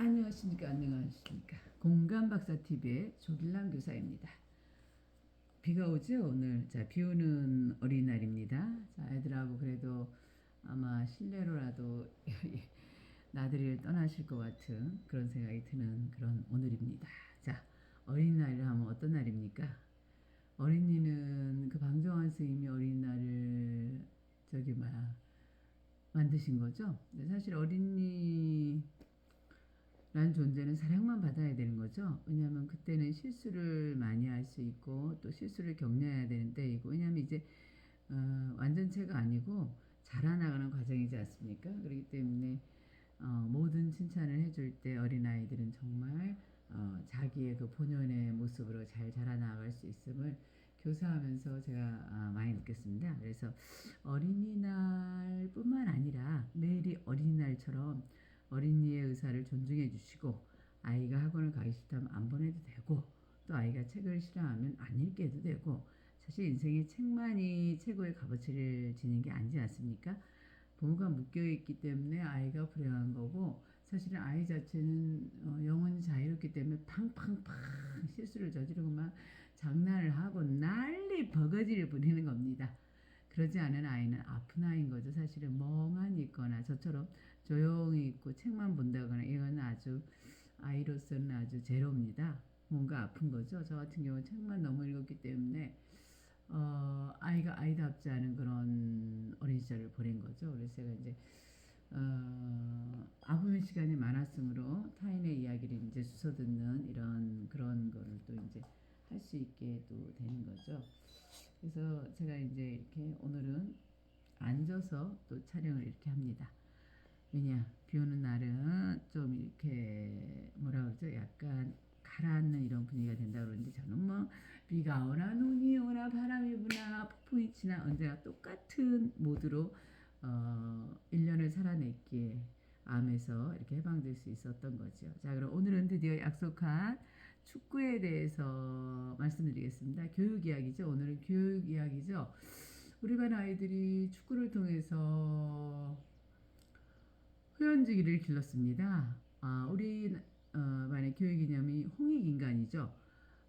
안녕하십니까. 공감박사TV의 조길남 교사입니다. 비가 오죠 오늘. 자, 비 오는 어린이날입니다. 자, 애들하고 그래도 아마 실내로라도 나들이를 떠나실 것 같은 그런 생각이 드는 그런 오늘입니다. 자, 어린이날을 하면 어떤 날입니까? 어린이는 그 방정환 스님이 어린이날을 만드신 거죠. 사실 어린이 라는 존재는 사랑만 받아야 되는 거죠. 왜냐하면 그때는 실수를 많이 할 수 있고 또 실수를 격려해야 되는 때이고, 왜냐하면 이제 완전체가 아니고 자라나가는 과정이지 않습니까? 그렇기 때문에 모든 칭찬을 해줄 때 어린아이들은 정말 자기의 그 본연의 모습으로 잘 자라나갈 수 있음을 교사하면서 제가 많이 느꼈습니다. 그래서 어린이날뿐만 아니라 매일이 어린이날처럼 어린이의 의사를 존중해 주시고, 아이가 학원을 가기 싫다면 안 보내도 되고, 또 아이가 책을 싫어하면 안 읽게 해도 되고, 사실 인생에 책만이 최고의 값어치를 지닌 게 아니지 않습니까? 부모가 묶여있기 때문에 아이가 불행한 거고, 사실은 아이 자체는 영혼이 자유롭기 때문에 팡팡팡 실수를 저지르고 막 장난을 하고 난리 버거지를 부리는 겁니다. 그러지 않은 아이는 아픈 아이인 거죠. 사실은 멍하니 있거나 저처럼 조용히 있고 책만 본다거나, 이건 아주 아이로서는 아주 제로입니다. 뭔가 아픈 거죠. 저 같은 경우는 책만 너무 읽었기 때문에 아이가 아이답지 않은 그런 어린 시절을 보낸 거죠. 그래서 제가 이제 아부의 시간이 많았으므로 타인의 이야기를 이제 주워 듣는 이런 그런 거를 또 이제 할 수 있게 또 되는 거죠. 그래서 제가 이제 이렇게 오늘은 앉아서 또 촬영을 이렇게 합니다. 왜냐, 비 오는 날은 좀 이렇게 뭐라 그러죠? 약간 가라앉는 이런 분위기가 된다 그러는데, 저는 뭐 비가 오나 눈이 오나 바람이 부나 폭풍이 치나 언제나 똑같은 모드로 1년을 살아냈기에 암에서 이렇게 해방될 수 있었던 거죠. 자, 그럼 오늘은 드디어 약속한 축구에 대해서 말씀드리겠습니다. 교육 이야기죠. 오늘은 교육 이야기죠. 우리 반 아이들이 축구를 통해서 회원지기를 길렀습니다. 우리 반의 교육 이념이 홍익인간이죠.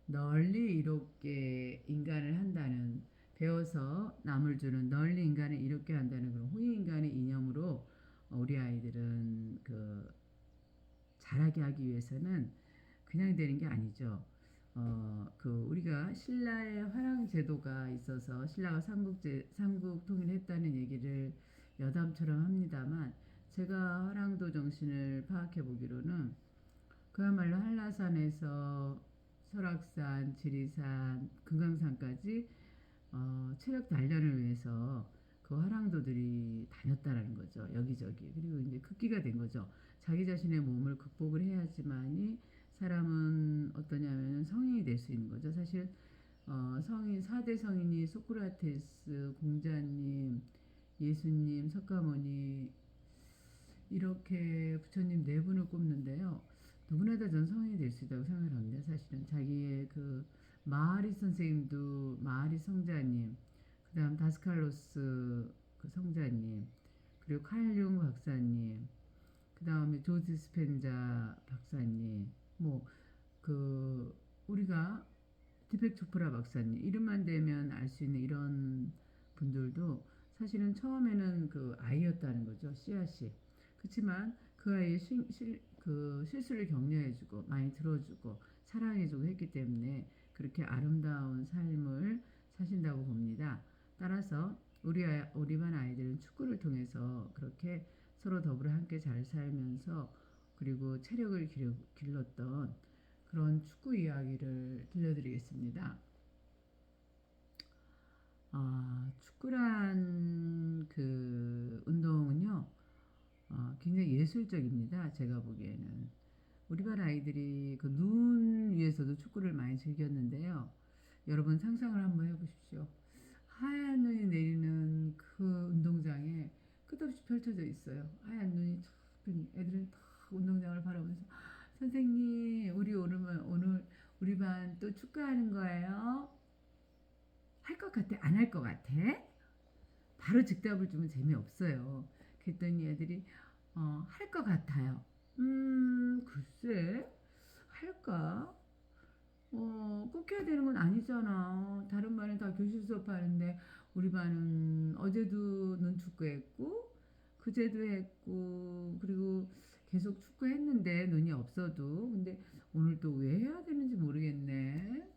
널리 이롭게 인간을 한다는, 배워서 남을 주는, 널리 인간을 이롭게 한다는 그런 홍익인간의 이념으로 우리 아이들은 잘하게 하기 위해서는 그냥 되는 게 아니죠. 우리가 신라의 화랑 제도가 있어서 신라가 삼국 통일했다는 얘기를 여담처럼 합니다만, 제가 화랑도 정신을 파악해 보기로는 그야말로 한라산에서 설악산, 지리산, 금강산까지 체력 단련을 위해서 그 화랑도들이 다녔다라는 거죠. 여기저기. 그리고 이제 극기가 된 거죠. 자기 자신의 몸을 극복을 해야지만이 사람은 어떠냐면 성인이 될 수 있는 거죠. 사실 성인 4대 성인이 소크라테스, 공자님, 예수님, 석가모니, 이렇게 부처님 네 분을 꼽는데요. 누구나 다 전 성인이 될 수 있다고 생각을 합니다. 사실은 자기의 마하리 선생님도, 마하리 성자님, 그 다음 다스칼로스 그 성자님, 그리고 칼융 박사님, 그 다음에 조지 스펜자 박사님, 뭐 우리가 디펙 초프라 박사님, 이름만 대면 알 수 있는 이런 분들도 사실은 처음에는 아이였다는 거죠. 씨앗이. 그렇지만 그 아이의 실수를 격려해주고 많이 들어주고 사랑해주고 했기 때문에 그렇게 아름다운 삶을 사신다고 봅니다. 따라서 우리 반 아이들은 축구를 통해서 그렇게 서로 더불어 함께 잘 살면서, 그리고 체력을 길렀던 그런 축구 이야기를 들려드리겠습니다. 축구란 운동은요, 굉장히 예술적입니다. 제가 보기에는. 우리 반 아이들이 눈 위에서도 축구를 많이 즐겼는데요. 여러분 상상을 한번 해보십시오. 하얀 눈이 내리는 그 운동장에 끝없이 펼쳐져 있어요. 하얀 눈이 탁, 애들은 탁 운동장을 바라보면서, 선생님, 오늘 우리 반 또 축구하는 거예요? 할 것 같아? 안 할 것 같아? 바로 즉답을 주면 재미없어요. 그랬더니 애들이 할 것 같아요. 할까? 꼭 해야 되는 건 아니잖아. 다른 반은 다 교실 수업하는데 우리 반은 어제도 축구했고 그제도 했고 그리고 계속 축구했는데 눈이 없어도 근데 오늘 또 왜 해야 되는지 모르겠네.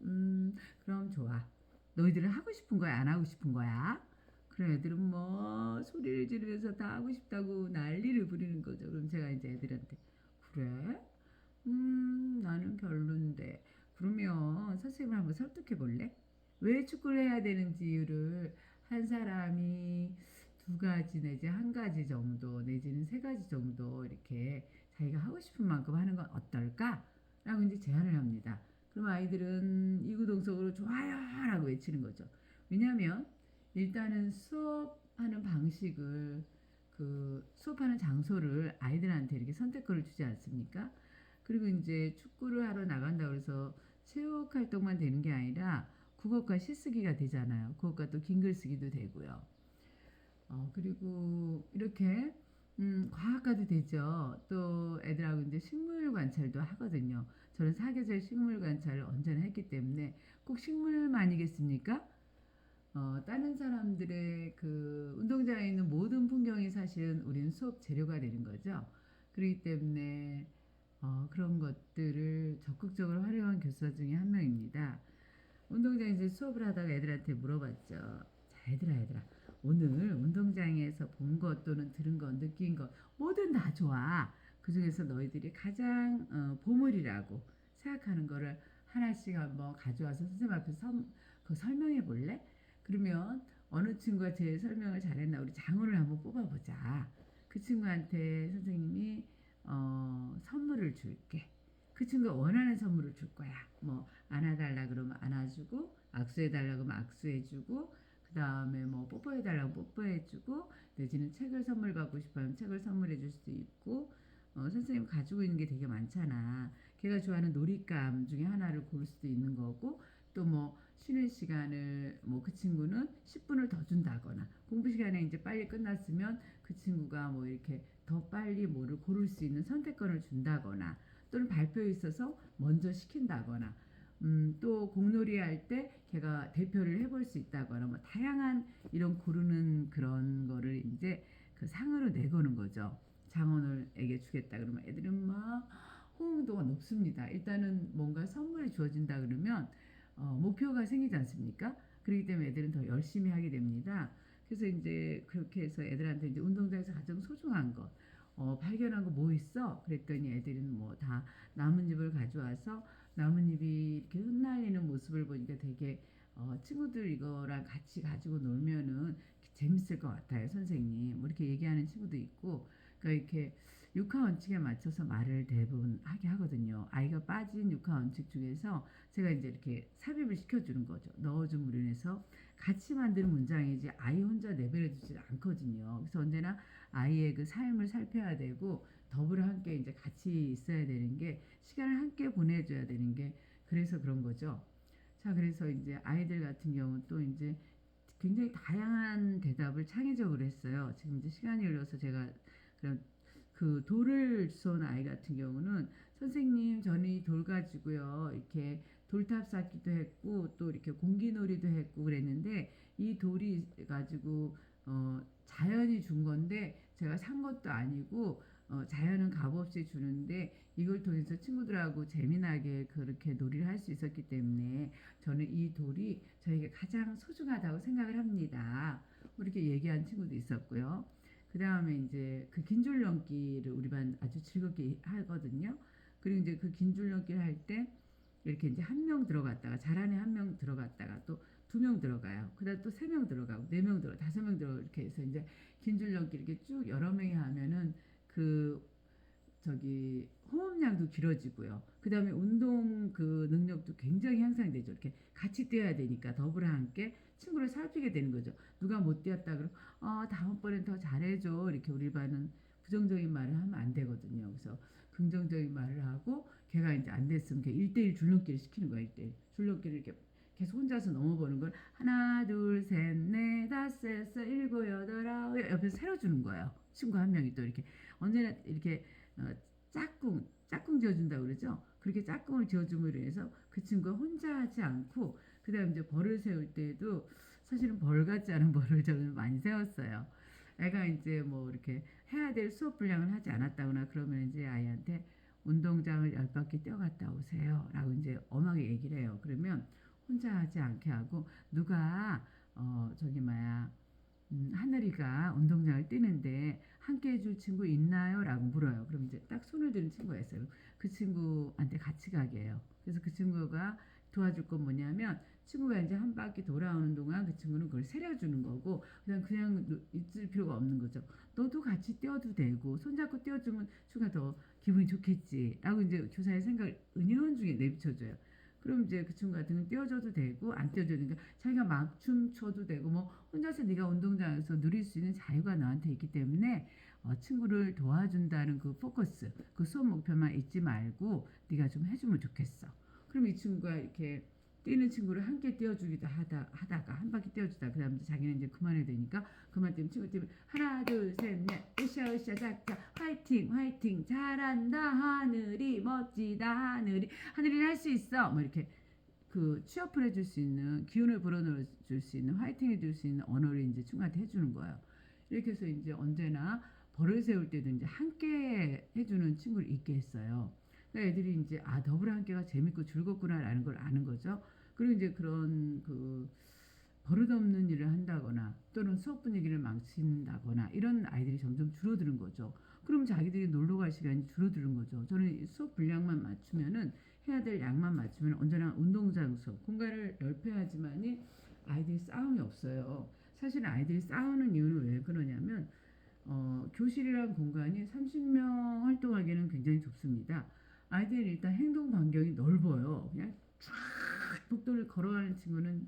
그럼 좋아. 너희들은 하고 싶은 거야, 안 하고 싶은 거야? 그래, 애들은 뭐 소리를 지르면서 다 하고 싶다고 난리를 부리는 거죠. 그럼 제가 이제 애들한테 그래? 나는 별론데. 그러면 선생님을 한번 설득해 볼래? 왜 축구를 해야 되는지 이유를 한 사람이 두 가지 내지 한 가지 정도 내지는 세 가지 정도 이렇게 자기가 하고 싶은 만큼 하는 건 어떨까? 라고 이제 제안을 합니다. 그럼 아이들은 이구동성으로 좋아요! 라고 외치는 거죠. 왜냐하면 일단은 수업하는 방식을 그 수업하는 장소를 아이들한테 이렇게 선택권을 주지 않습니까? 그리고 이제 축구를 하러 나간다 그래서 체육 활동만 되는 게 아니라 국어과 시쓰기가 되잖아요. 국어과 또 긴 글쓰기도 되고요. 그리고 이렇게 과학과도 되죠. 또 애들하고 이제 식물 관찰도 하거든요. 저는 사계절 식물 관찰을 언제나 했기 때문에 꼭 식물만이겠습니까? 다른 사람들의 그 운동장에 있는 모든 풍경이 사실은 우리는 수업 재료가 되는 거죠. 그렇기 때문에 그런 것들을 적극적으로 활용한 교사 중에 한 명입니다. 운동장에서 수업을 하다가 애들한테 물어봤죠. 자, 얘들아. 오늘 운동장에서 본 것 또는 들은 것, 느낀 것, 뭐든 다 좋아. 그 중에서 너희들이 가장 보물이라고 생각하는 거를 하나씩 한번 가져와서 선생님 앞에서 설명해 볼래? 그러면 어느 친구가 제일 설명을 잘했나 우리 장원을 한번 뽑아보자. 그 친구한테 선생님이 선물을 줄게. 그 친구가 원하는 선물을 줄 거야. 뭐 안아달라 그러면 안아주고 악수해달라 그러면 악수해주고 그 다음에 뭐 뽀뽀해달라고 뽀뽀해주고 내지는 책을 선물 받고 싶으면 책을 선물해줄 수도 있고 선생님 가지고 있는 게 되게 많잖아. 걔가 좋아하는 놀잇감 중에 하나를 고를 수도 있는 거고 또 뭐 쉬는 시간을 뭐 그 친구는 10분을 더 준다거나 공부 시간에 이제 빨리 끝났으면 그 친구가 뭐 이렇게 더 빨리 뭐를 고를 수 있는 선택권을 준다거나 또는 발표에 있어서 먼저 시킨다거나 또 공놀이 할 때 걔가 대표를 해볼 수 있다거나 뭐 다양한 이런 고르는 그런 거를 이제 그 상으로 내거는 거죠. 장원을에게 주겠다 그러면 애들은 막 호응도가 높습니다. 일단은 뭔가 선물이 주어진다 그러면 목표가 생기지 않습니까? 그렇기 때문에 애들은 더 열심히 하게 됩니다. 그래서 이제 그렇게 해서 애들한테 이제 운동장에서 가장 소중한 것 발견한 거 뭐 있어? 그랬더니 애들은 뭐 다 나뭇잎을 가져와서 나뭇잎이 이렇게 흩날리는 모습을 보니까 되게 친구들 이거랑 같이 가지고 놀면은 재밌을 것 같아요, 선생님. 뭐 이렇게 얘기하는 친구도 있고, 그러니까 이렇게 육하 원칙에 맞춰서 말을 대부분 하게 하거든요. 아이가 빠진 육하 원칙 중에서 제가 이제 이렇게 삽입을 시켜주는 거죠. 넣어줌으로 인해서 같이 만드는 문장이지 아이 혼자 내버려두지 않거든요. 그래서 언제나 아이의 그 삶을 살펴야 되고 더불어 함께 이제 같이 있어야 되는 게 시간을 함께 보내줘야 되는 게 그래서 그런 거죠. 자, 그래서 이제 아이들 같은 경우는 또 이제 굉장히 다양한 대답을 창의적으로 했어요. 지금 이제 시간이 흘러서 제가 그런 그 돌을 쏜 아이 같은 경우는 선생님 저는 이 돌 가지고요 이렇게 돌탑 쌓기도 했고 또 이렇게 공기놀이도 했고 그랬는데 이 돌이 가지고 자연이 준 건데 제가 산 것도 아니고 자연은 값없이 주는데 이걸 통해서 친구들하고 재미나게 그렇게 놀이를 할 수 있었기 때문에 저는 이 돌이 저에게 가장 소중하다고 생각을 합니다. 뭐 이렇게 얘기한 친구도 있었고요. 그 다음에 이제 그 긴 줄넘기를 우리 반 아주 즐겁게 하거든요. 그리고 이제 그 긴 줄넘기를 할 때 이렇게 이제 한 명 들어갔다가 잘하는 한 명 들어갔다가 또 두 명 들어가요. 그다음 또 세 명 들어가고 네 명 들어 다섯 명 들어 이렇게 해서 이제 긴 줄넘기 이렇게 쭉 여러 명이 하면은 그 저기 호흡량도 길어지고요. 그 다음에 운동 그 능력도 굉장히 향상이 되죠. 이렇게 같이 뛰어야 되니까 더불어 함께 친구를 살피게 되는 거죠. 누가 못 뛰었다 그러면 다음번엔 더 잘해줘. 이렇게 우리 반은 부정적인 말을 하면 안 되거든요. 그래서 긍정적인 말을 하고 걔가 이제 안 됐으면 걔 1대1 줄넘기를 시키는 거예요. 1대1 줄넘기를 이렇게 계속 혼자서 넘어보는 걸 하나 둘셋넷 다섯 여섯 일곱 여덟 아홉 옆에서 세워주는 거예요. 친구 한 명이 또 이렇게 언제나 이렇게 짝꿍 짝꿍 지어준다고 그러죠. 그렇게 짝꿍을 지어줌으로 해서 그 친구가 혼자 하지 않고 그다음 이제 벌을 세울 때에도 사실은 벌 같지 않은 벌을 저는 많이 세웠어요. 애가 이제 뭐 이렇게 해야 될 수업 분량을 하지 않았다거나 그러면 이제 아이한테 운동장을 10바퀴 뛰어갔다 오세요 라고 이제 엄하게 얘기를 해요. 그러면 혼자 하지 않게 하고 누가 저기 뭐야 하늘이가 운동장을 뛰는데 함께 해줄 친구 있나요? 라고 물어요. 그럼 이제 딱 손을 드는 친구가 있어요. 그 친구한테 같이 가게 해요. 그래서 그 친구가 도와줄 건 뭐냐면 친구가 이제 한 바퀴 돌아오는 동안 그 친구는 그걸 세려주는 거고 그냥 있을 필요가 없는 거죠. 너도 같이 뛰어도 되고 손잡고 뛰어주면 친구가 더 기분이 좋겠지 라고 이제 교사의 생각을 은연중에 내비쳐줘요. 그럼 이제 그 친구 같은 경우는 띄워줘도 되고 안 띄워줘도 되니까 자기가 막 춤춰도 되고 뭐 혼자서 네가 운동장에서 누릴 수 있는 자유가 너한테 있기 때문에 친구를 도와준다는 그 포커스 그 수업 목표만 잊지 말고 네가 좀 해주면 좋겠어. 그럼 이 친구가 이렇게 뛰는 친구를 함께 띄워주기도 하다가 한 바퀴 띄워주다 그 다음에 자기는 이제 그만해야 되니까 그만 뛰면 친구 뛰면 하나 둘 셋 넷 으쌰 으쌰 자자 화이팅 화이팅 잘한다 하늘이 멋지다 하늘이 할 수 있어 뭐 이렇게 그 취업을 해줄 수 있는 기운을 불어넣을 수 있는 화이팅 해줄 수 있는 언어를 이제 친구한테 해주는 거예요. 이렇게 해서 이제 언제나 벌을 세울 때도 이제 함께 해주는 친구를 있게 했어요. 그러니까 애들이 이제 더불어 함께가 재밌고 즐겁구나라는 걸 아는 거죠. 그리고 이제 그런 그 버릇없는 일을 한다거나 또는 수업 분위기를 망친다거나 이런 아이들이 점점 줄어드는 거죠. 그럼 자기들이 놀러 갈 시간이 줄어드는 거죠. 저는 수업 분량만 맞추면은 해야 될 양만 맞추면 언제나 운동장 수업 공간을 넓혀야지만이 아이들이 싸움이 없어요. 사실 아이들이 싸우는 이유는 왜 그러냐면 교실이란 공간이 30명 활동하기에는 굉장히 좁습니다. 아이들이 일단 행동 반경이 넓어요. 그냥 쫙 복도를 걸어가는 친구는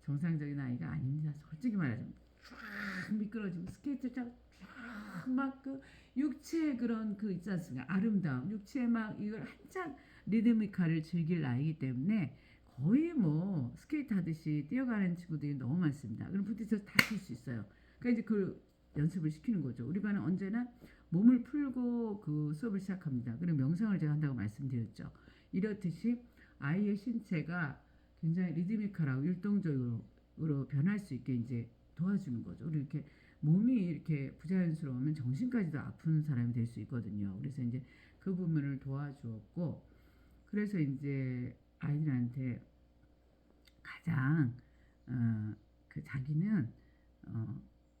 정상적인 아이가 아닙니다. 솔직히 말하자면 쫙 미끄러지고 스케이트 쫙막 그 육체의 그런 그 있지 않습니까? 아름다움, 육체의 막 이걸 한참 리드미카를 즐길 나이기 때문에 거의 뭐 스케이트 하듯이 뛰어가는 친구들이 너무 많습니다. 그럼 부딪혀서 다칠 수 있어요. 그러니까 이제 그 연습을 시키는 거죠. 우리 반은 언제나 몸을 풀고 그 수업을 시작합니다. 그리고 명상을 제가 한다고 말씀드렸죠. 이렇듯이 아이의 신체가 굉장히 리드미컬하고 율동적으로 변할 수 있게 이제 도와주는 거죠. 그리고 이렇게 몸이 이렇게 부자연스러우면 정신까지도 아픈 사람이 될 수 있거든요. 그래서 이제 그 부분을 도와주었고, 그래서 이제 아이들한테 가장 그 자기는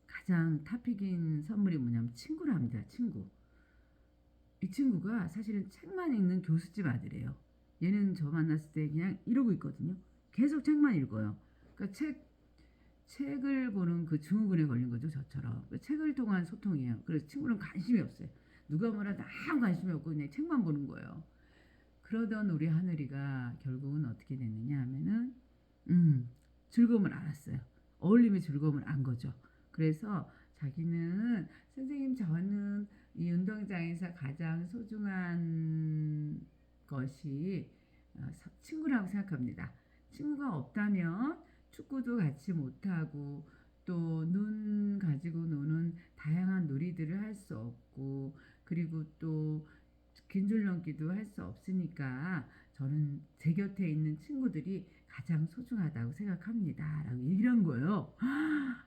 가장 탑픽인 선물이 뭐냐면 친구랍니다. 친구. 이 친구가 사실은 책만 읽는 교수집 아들이에요. 얘는 저 만났을 때 그냥 이러고 있거든요. 계속 책만 읽어요. 그러니까 책을 보는 그 증후군에 걸린 거죠, 저처럼. 그러니까 책을 통한 소통이에요. 그래서 친구는 관심이 없어요. 누가 뭐라 아무 관심이 없고 그냥 책만 보는 거예요. 그러던 우리 하늘이가 결국은 어떻게 됐느냐 하면은 즐거움을 알았어요. 어울림의 즐거움을 안 거죠. 그래서 자기는 선생님 저는 이 운동장에서 가장 소중한 것이 친구라고 생각합니다. 친구가 없다면 축구도 같이 못하고 또 눈 가지고 노는 다양한 놀이들을 할 수 없고 그리고 또 긴 줄 넘기도 할 수 없으니까 저는 제 곁에 있는 친구들이 가장 소중하다고 생각합니다. 라고 이런 거예요.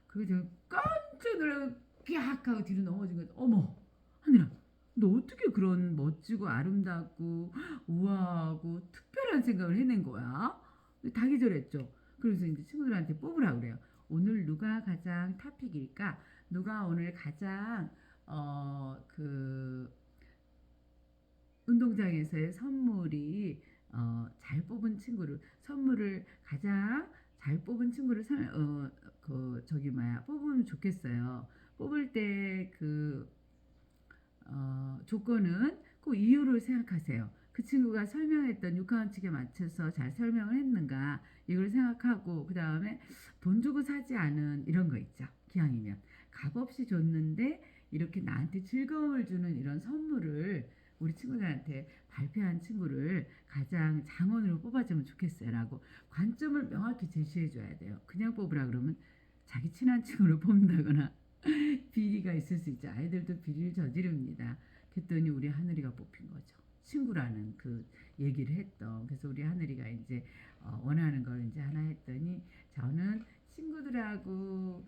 그게 제가 깜짝 놀라고 깍 하고 뒤로 넘어진 거예요. 어머 하늘아 너 어떻게 그런 멋지고 아름답고 우아하고 특별한 생각을 해낸 거야? 다 기절했죠. 그래서 이제 친구들한테 뽑으라 그래요. 오늘 누가 가장 탑픽일까? 누가 오늘 가장 그 운동장에서의 선물이 잘 뽑은 친구를 선물을 가장 잘 뽑은 친구를 뽑으면 좋겠어요. 뽑을 때 그 조건은 꼭 이유를 생각하세요. 그 친구가 설명했던 육하원칙에 맞춰서 잘 설명을 했는가 이걸 생각하고 그 다음에 돈 주고 사지 않은 이런 거 있죠. 기왕이면 값없이 줬는데 이렇게 나한테 즐거움을 주는 이런 선물을 우리 친구들한테 발표한 친구를 가장 장원으로 뽑아주면 좋겠어요 라고 관점을 명확히 제시해 줘야 돼요. 그냥 뽑으라 그러면 자기 친한 친구를 뽑는다거나 비리가 있을 수 있죠. 아이들도 비리를 저지릅니다. 그랬더니 우리 하늘이가 뽑힌 거죠. 친구라는 그 얘기를 했던. 그래서 우리 하늘이가 이제 원하는 걸 이제 하나 했더니 저는 친구들하고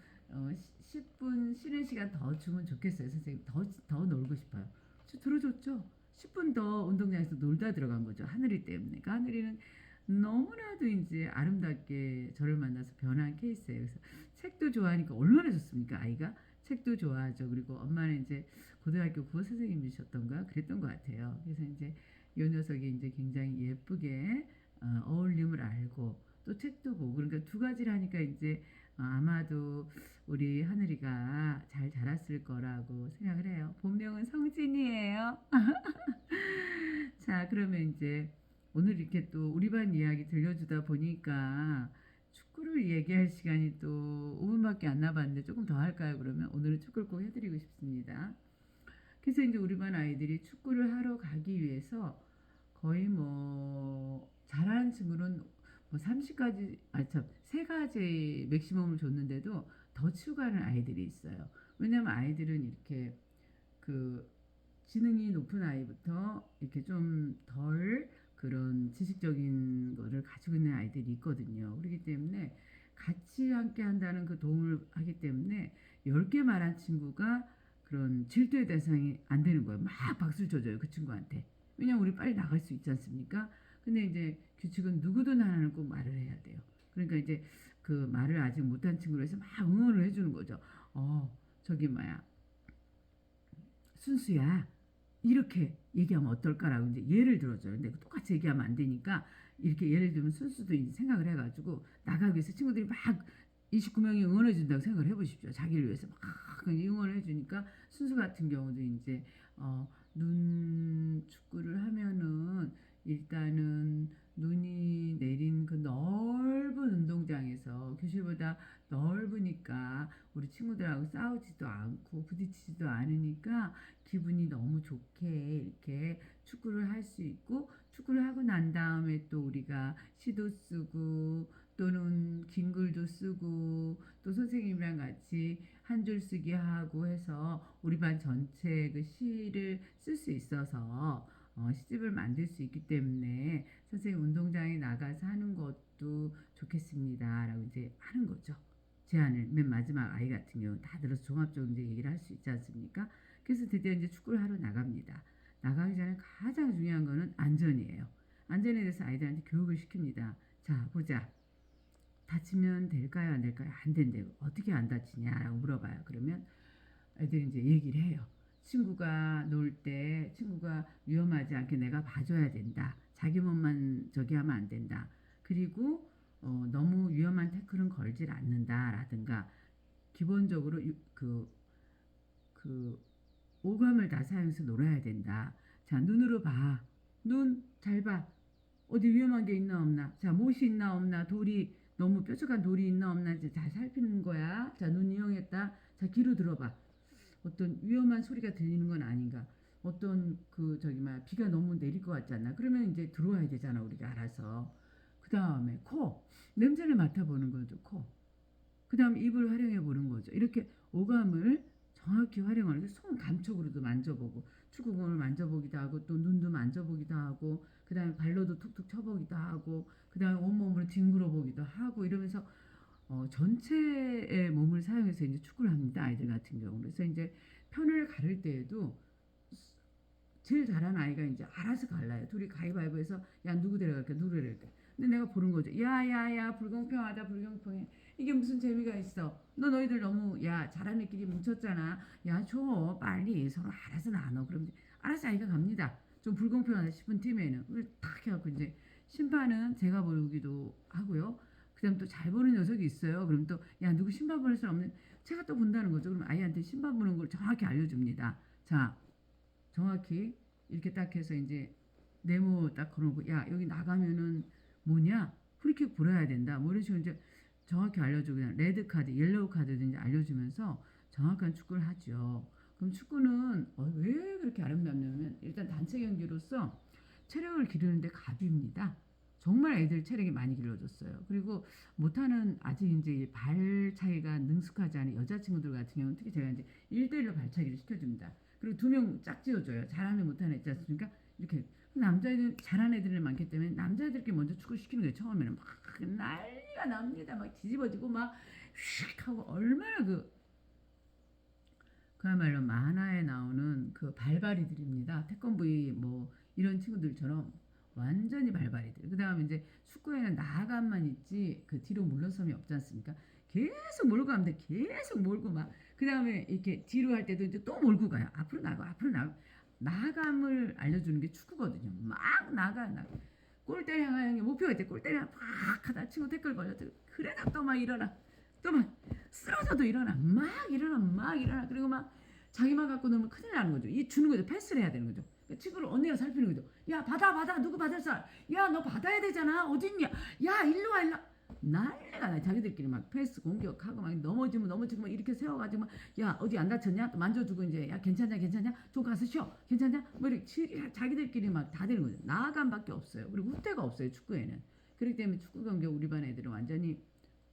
10분 쉬는 시간 더 주면 좋겠어요. 선생님 더 놀고 싶어요. 저 들어줬죠. 10분 더 운동장에서 놀다 들어간 거죠. 하늘이 때문에. 그러니까 하늘이는 너무나도 이제 아름답게 저를 만나서 변한 케이스예요. 그래서 책도 좋아하니까 얼마나 좋습니까? 아이가 책도 좋아하죠. 그리고 엄마는 이제 고등학교 국어 선생님이셨던가 그랬던 것 같아요. 그래서 이제 이 녀석이 이제 굉장히 예쁘게 어울림을 알고 또 책도 보고 그러니까 두 가지를 하니까 이제 아마도 우리 하늘이가 잘 자랐을 거라고 생각을 해요. 본명은 성진이에요. 자, 그러면 이제 오늘 이렇게 또 우리 반 이야기 들려주다 보니까 축구를 얘기할 시간이 또 5분밖에 안 남았는데 조금 더 할까요? 그러면 오늘은 축구를 꼭 해드리고 싶습니다. 그래서 이제 우리 반 아이들이 축구를 하러 가기 위해서 거의 뭐 잘하는 친구는 뭐 30가지 참 3가지 맥시멈을 줬는데도 더 치고 가는 아이들이 있어요. 왜냐면 아이들은 이렇게 그 지능이 높은 아이부터 이렇게 좀 덜 그런 지식적인 거를 가지고 있는 아이들이 있거든요. 그렇기 때문에 같이 함께 한다는 그 도움을 하기 때문에 10개 말한 친구가 그런 질투의 대상이 안 되는 거예요. 막 박수를 쳐줘요. 그 친구한테. 왜냐면 우리 빨리 나갈 수 있지 않습니까? 근데 이제 규칙은 누구든 하나는 꼭 말을 해야 돼요. 그러니까 이제 그 말을 아직 못한 친구를 해서 막 응원을 해주는 거죠. 저기 뭐야. 순수야. 이렇게 얘기하면 어떨까라고 이제 예를 들어줘요. 근데 똑같이 얘기하면 안 되니까 이렇게 예를 들면 순수도 이제 생각을 해가지고 나가기 위해서 친구들이 막 29명이 응원해 준다고 생각을 해보십시오. 자기를 위해서 막 응원을 해주니까 순수 같은 경우도 이제 눈 축구를 하면은 일단은 눈이 내린 그 넓은 운동장에서 교실보다 넓으니까 우리 친구들하고 싸우지도 않고 부딪히지도 않으니까 기분이 너무 좋게 이렇게 축구를 할 수 있고 축구를 하고 난 다음에 또 우리가 시도 쓰고 또는 긴 글도 쓰고 또 선생님이랑 같이 한 줄 쓰기 하고 해서 우리 반 전체 그 시를 쓸 수 있어서 시집을 만들 수 있기 때문에 선생님 운동장에 나가서 하는 것도 좋겠습니다라고 이제 하는 거죠. 제안을 맨 마지막 아이 같은 경우 다 들어서 종합적으로 이제 얘기를 할 수 있지 않습니까? 그래서 드디어 이제 축구를 하러 나갑니다. 나가기 전에 가장 중요한 거는 안전이에요. 안전에 대해서 아이들한테 교육을 시킵니다. 자, 보자. 다치면 될까요? 안 될까요? 안 된대요. 어떻게 안 다치냐라고 물어봐요. 그러면 애들이 이제 얘기를 해요. 친구가 놀 때 친구가 위험하지 않게 내가 봐줘야 된다. 자기 몸만 저기 하면 안 된다. 그리고 너무 위험한 태클은 걸질 않는다라든가 기본적으로 그 오감을 다 사용해서 놀아야 된다. 자, 눈으로 봐. 눈 잘 봐. 어디 위험한 게 있나 없나. 자, 못이 있나 없나. 돌이 너무 뾰족한 돌이 있나 없나 이제 잘 살피는 거야. 자, 눈 이용했다. 자, 귀로 들어봐. 어떤 위험한 소리가 들리는 건 아닌가. 어떤 그 저기 막 비가 너무 내릴 것 같지 않나. 그러면 이제 들어와야 되잖아 우리가 알아서. 그 다음에 코 냄새를 맡아보는 거죠. 코. 그 다음 입을 활용해 보는 거죠. 이렇게 오감을 정확히 활용하는 게 손 감촉으로도 만져보고 축구공을 만져보기도 하고 또 눈도 만져보기도 하고 그 다음에 발로도 툭툭 쳐보기도 하고 그 다음에 온몸으로 뒹굴어 보기도 하고 이러면서 전체의 몸을 사용해서 이제 축구를 합니다. 아이들 같은 경우. 그래서 이제 편을 가를 때에도 제일 잘하는 아이가 이제 알아서 갈라요. 둘이 가위바위보해서 야 누구 데려갈까 누구 데려갈까. 근데 내가 보는 거죠. 야야야 불공평하다 불공평해. 이게 무슨 재미가 있어. 너희들 너무 야 잘하는 애끼리 뭉쳤잖아. 야 줘 빨리 서로 알아서 나눠. 그럼 알아서 아이가 갑니다. 좀 불공평하다 싶은 팀에는 탁 해갖고 이제 심판은 제가 보기도 하고요. 그다음 또 잘 보는 녀석이 있어요. 그럼 또 야 누구 심판 보낼 사람 없는 제가 또 본다는 거죠. 그럼 아이한테 심판 보는 걸 정확히 알려줍니다. 자 정확히 이렇게 딱 해서 이제 네모 딱 걸어놓고 야 여기 나가면은 뭐냐 프리킥 불어야 된다. 뭐 이런 식으로 이제 정확히 알려주고 그냥 레드 카드, 옐로우 카드도 이제 알려주면서 정확한 축구를 하죠. 그럼 축구는 왜 그렇게 아름답냐면 일단 단체 경기로서 체력을 기르는데 갑입니다. 정말 애들 체력이 많이 길러졌어요. 그리고 못하는 아직 이제 발 차기가 능숙하지 않은 여자친구들 같은 경우는 특히 제가 이제 1대1로 발차기를 시켜줍니다. 그리고 2명 짝지어줘요. 잘하는 못하는 있지 않습니까? 이렇게 남자애들 잘하는 애들이 많기 때문에 남자애들끼리 먼저 축구 시키는 거예요. 처음에는 막 난리가 납니다. 막 뒤집어지고 막 휙 하고 얼마나 그야말로 만화에 나오는 그 발바리들입니다. 태권브이 뭐 이런 친구들처럼 완전히 발바리들. 그 다음에 이제 축구에는 나간만 있지 그 뒤로 물러섬이 없지 않습니까? 계속 몰고 가면 돼. 계속 몰고 막. 그 다음에 이렇게 뒤로 할 때도 이제 또 몰고 가요. 앞으로 나가, 앞으로 나가. 나감을 알려주는 게 축구거든요. 막 나가. 골대 향하는 게 목표가 있대. 골대 향 팍 하다 친구 태클 걸렸대. 그래도 또 막 일어나. 또 막 쓰러져도 일어나. 막 일어나. 그리고 막 자기만 갖고 놀면 큰일 나는 거죠. 이 주는 거죠. 패스를 해야 되는 거죠. 그러니까 친구를 언니가 살피는 거죠. 야 받아 누구 받을 사람. 야 너 받아야 되잖아. 어딨냐. 야 일로 와. 난리가 나. 자기들끼리 막 패스 공격하고 막 넘어지고 막 이렇게 세워가지고 막 야 어디 안 다쳤냐? 또 만져주고 이제 야 괜찮냐? 좀 가서 쉬어. 괜찮냐? 뭐 이렇게 자기들끼리 막 다 되는 거죠. 나아감밖에 없어요. 그리고 후퇴가 없어요. 축구에는. 그렇기 때문에 축구 경기 우리 반 애들은 완전히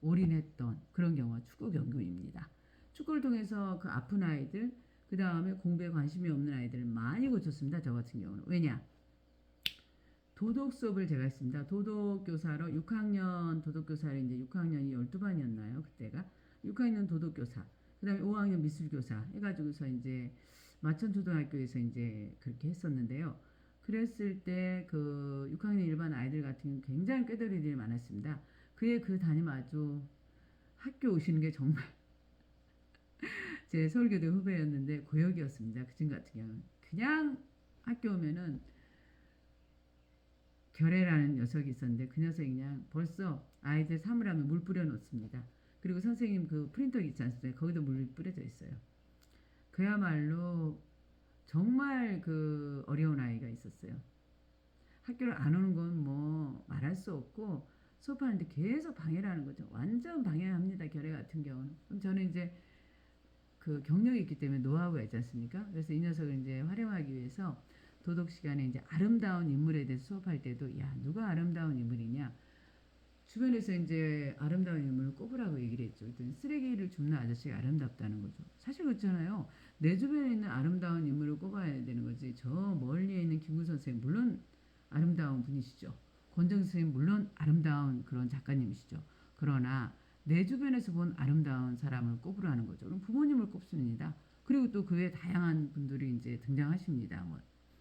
올인했던 그런 경우가 축구 경기입니다. 축구를 통해서 그 아픈 아이들, 그 다음에 공부에 관심이 없는 아이들을 많이 고쳤습니다. 저 같은 경우는. 왜냐? 도덕 수업을 제가 했습니다. 도덕교사로 6학년 도덕교사를 이제 6학년이 12반이었나요? 그때가. 6학년 도덕교사. 그 다음에 5학년 미술교사 해가지고서 이제 마천초등학교에서 이제 그렇게 했었는데요. 그랬을 때 그 6학년 일반 아이들 같은 경우는 굉장히 꾀돌이들이 많았습니다. 그의 그 담임 아주 학교 오시는 게 정말 제 서울교대 후배였는데 고역이었습니다. 그 친구 같은 경우는. 그냥 학교 오면은 결애라는 녀석이 있었는데 그 녀석이 그냥 벌써 아이들 사물함에 물 뿌려 놓습니다. 그리고 선생님 그 프린터 있지 않습니까? 거기도 물 뿌려져 있어요. 그야말로 정말 그 어려운 아이가 있었어요. 학교를 안 오는 건 뭐 말할 수 없고 수업하는데 계속 방해를 하는 거죠. 완전 방해합니다. 결애 같은 경우는. 그럼 저는 이제 그 경력이 있기 때문에 노하우가 있지 않습니까? 그래서 이 녀석을 이제 활용하기 위해서 도덕 시간에 이제 아름다운 인물에 대해서 수업할 때도 야 누가 아름다운 인물이냐 주변에서 이제 아름다운 인물을 꼽으라고 얘기를 했죠. 그랬더니 쓰레기를 줍는 아저씨가 아름답다는 거죠. 사실 그렇잖아요. 내 주변에 있는 아름다운 인물을 꼽아야 되는 거지. 저 멀리에 있는 김구 선생님 물론 아름다운 분이시죠. 권정 선생님 물론 아름다운 그런 작가님이시죠. 그러나 내 주변에서 본 아름다운 사람을 꼽으라는 거죠. 그럼 부모님을 꼽습니다. 그리고 또 그 외에 다양한 분들이 이제 등장하십니다. 뭐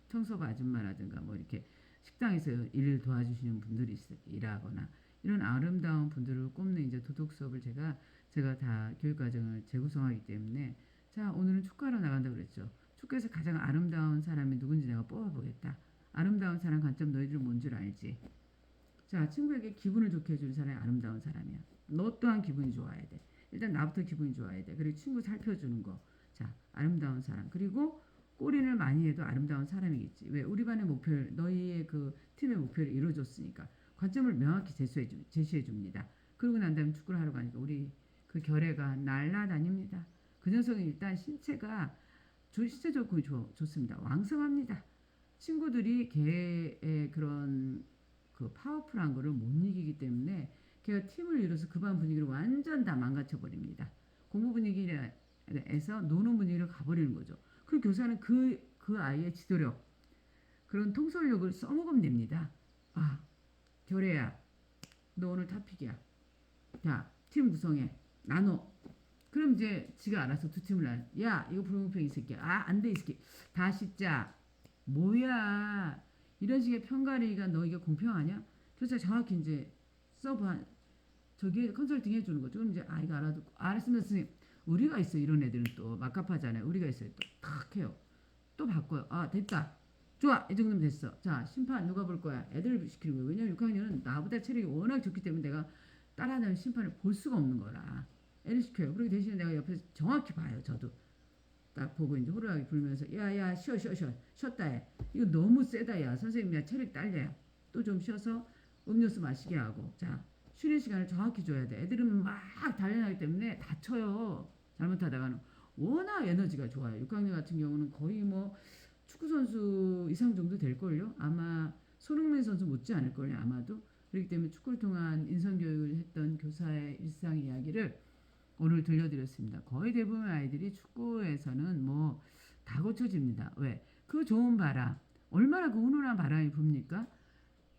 청소부 아줌마라든가 뭐 이렇게 식당에서 일을 도와주시는 분들이라거나 이런 아름다운 분들을 꼽는 이제 도덕 수업을 제가 다 교육 과정을 재구성하기 때문에 자 오늘은 축구하러 나간다고 그랬죠. 축구에서 가장 아름다운 사람이 누군지 내가 뽑아보겠다. 아름다운 사람 관점 너희들은 뭔 줄 알지? 자 친구에게 기분을 좋게 해주는 사람이 아름다운 사람이야. 너 또한 기분이 좋아야 돼. 일단 나부터 기분이 좋아야 돼. 그리고 친구 살펴주는 거. 자 아름다운 사람. 그리고 꼬리를 많이 해도 아름다운 사람이겠지. 왜? 우리 반의 목표를 너희의 그 팀의 목표를 이루어줬으니까 관점을 명확히 제시해 줍니다. 그러고 난 다음에 축구를 하러 가니까 우리 그 결애가 날라다닙니다. 그 녀석은 일단 신체가 신체 좋고 좋습니다. 왕성합니다. 친구들이 걔의 그런 그 파워풀한 거를 못 이기기 때문에 걔가 팀을 이뤄서 그 반 분위기를 완전 다 망가져 버립니다. 공부 분위기에서 노는 분위기로 가버리는 거죠. 그 교사는 그 아이의 지도력, 그런 통솔력을 써먹으면 됩니다. 아, 결애야, 너 오늘 탑픽이야. 자, 팀 구성해. 나눠. 그럼 이제 지가 알아서 두 팀을 나눠. 야, 이거 불공평 이 새끼야. 아, 안 돼, 이 새끼. 다시 짜. 뭐야. 이런 식의 편가르기가 너 이게 공평하냐? 교사 정확히 이제 서브 저기 컨설팅 해주는 거죠. 그럼 이제 아이가 알아듣고 알았으면 선생님 우리가 있어. 이런 애들은 또 막갑하잖아요. 우리가 있어요. 또 탁 해요. 또 바꿔요. 아 됐다. 좋아 이 정도면 됐어. 자 심판 누가 볼 거야? 애들 시키는 거예요. 왜냐면 6학년은 나보다 체력이 워낙 좋기 때문에 내가 따라하는 심판을 볼 수가 없는 거라 애를 시켜요. 그리고 대신에 내가 옆에서 정확히 봐요. 저도 딱 보고 이제 호루라기 불면서 야야 쉬었다 해. 이거 너무 세다 야 선생님 야 체력 딸려야. 또 좀 쉬어서 음료수 마시게 하고 자 쉬는 시간을 정확히 줘야 돼. 애들은 막 달려나기 때문에 다쳐요. 잘못하다가는 워낙 에너지가 좋아요. 6학년 같은 경우는 거의 뭐 축구선수 이상 정도 될걸요. 아마 손흥민 선수 못지 않을걸요. 아마도. 그렇기 때문에 축구를 통한 인성교육을 했던 교사의 일상 이야기를 오늘 들려드렸습니다. 거의 대부분 아이들이 축구에서는 뭐 다 고쳐집니다. 왜? 그 좋은 바람 얼마나 그 훈훈한 바람이 붑니까? 뭡니까?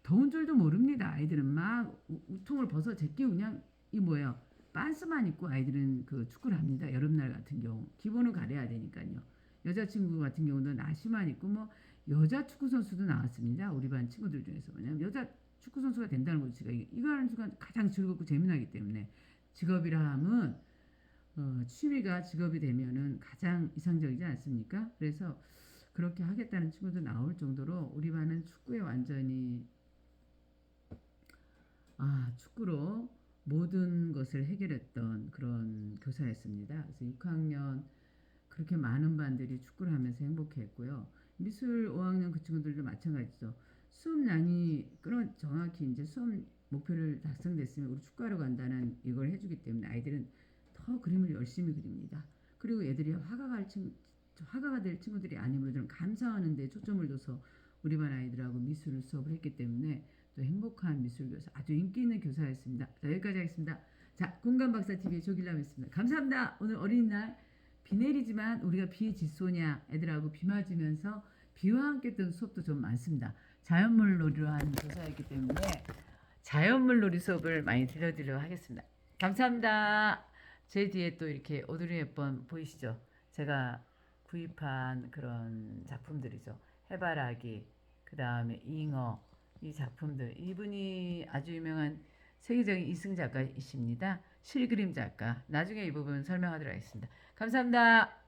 더운 줄도 모릅니다. 아이들은 막 우통을 벗어 제끼고 그냥 이 뭐예요? 빤스만 입고 아이들은 그 축구를 합니다. 여름날 같은 경우 기본은 가려야 되니까요. 여자친구 같은 경우는 나시만 입고 뭐 여자 축구 선수도 나왔습니다. 우리 반 친구들 중에서 왜냐면 여자 축구 선수가 된다는 것이 이거 하는 순간 가장 즐겁고 재미나기 때문에 직업이라 함은 취미가 직업이 되면은 가장 이상적이지 않습니까? 그래서 그렇게 하겠다는 친구도 나올 정도로 우리 반은 축구에 완전히 축구로 모든 것을 해결했던 그런 교사였습니다. 그래서 6학년 그렇게 많은 반들이 축구를 하면서 행복해했고요. 미술 5학년 그 친구들도 마찬가지죠. 수업량이 정확히 이제 수업 목표를 달성됐으면 우리 축구하러 간다는 이걸 해주기 때문에 아이들은 더 그림을 열심히 그립니다. 그리고 애들이 화가가 될 친구들이 아니면 좀 감상하는 데 초점을 둬서 우리 반 아이들하고 미술 수업을 했기 때문에 또 행복한 미술 교사, 아주 인기 있는 교사였습니다. 자, 여기까지 하겠습니다. 자, 공감박사TV의 조길남이었습니다. 감사합니다. 오늘 어린이날 비 내리지만 우리가 비에 질소냐 애들하고 비 맞으면서 비와 함께 했던 수업도 좀 많습니다. 자연물놀이로 한 교사였기 때문에 자연물놀이 수업을 많이 들려드리도록 하겠습니다. 감사합니다. 제 뒤에 또 이렇게 오드리 헵번 보이시죠? 제가 구입한 그런 작품들이죠. 해바라기, 그 다음에 잉어, 이 작품들. 이분이 아주 유명한 세계적인 이승 작가이십니다. 실그림 작가. 나중에 이 부분 설명하도록 하겠습니다. 감사합니다.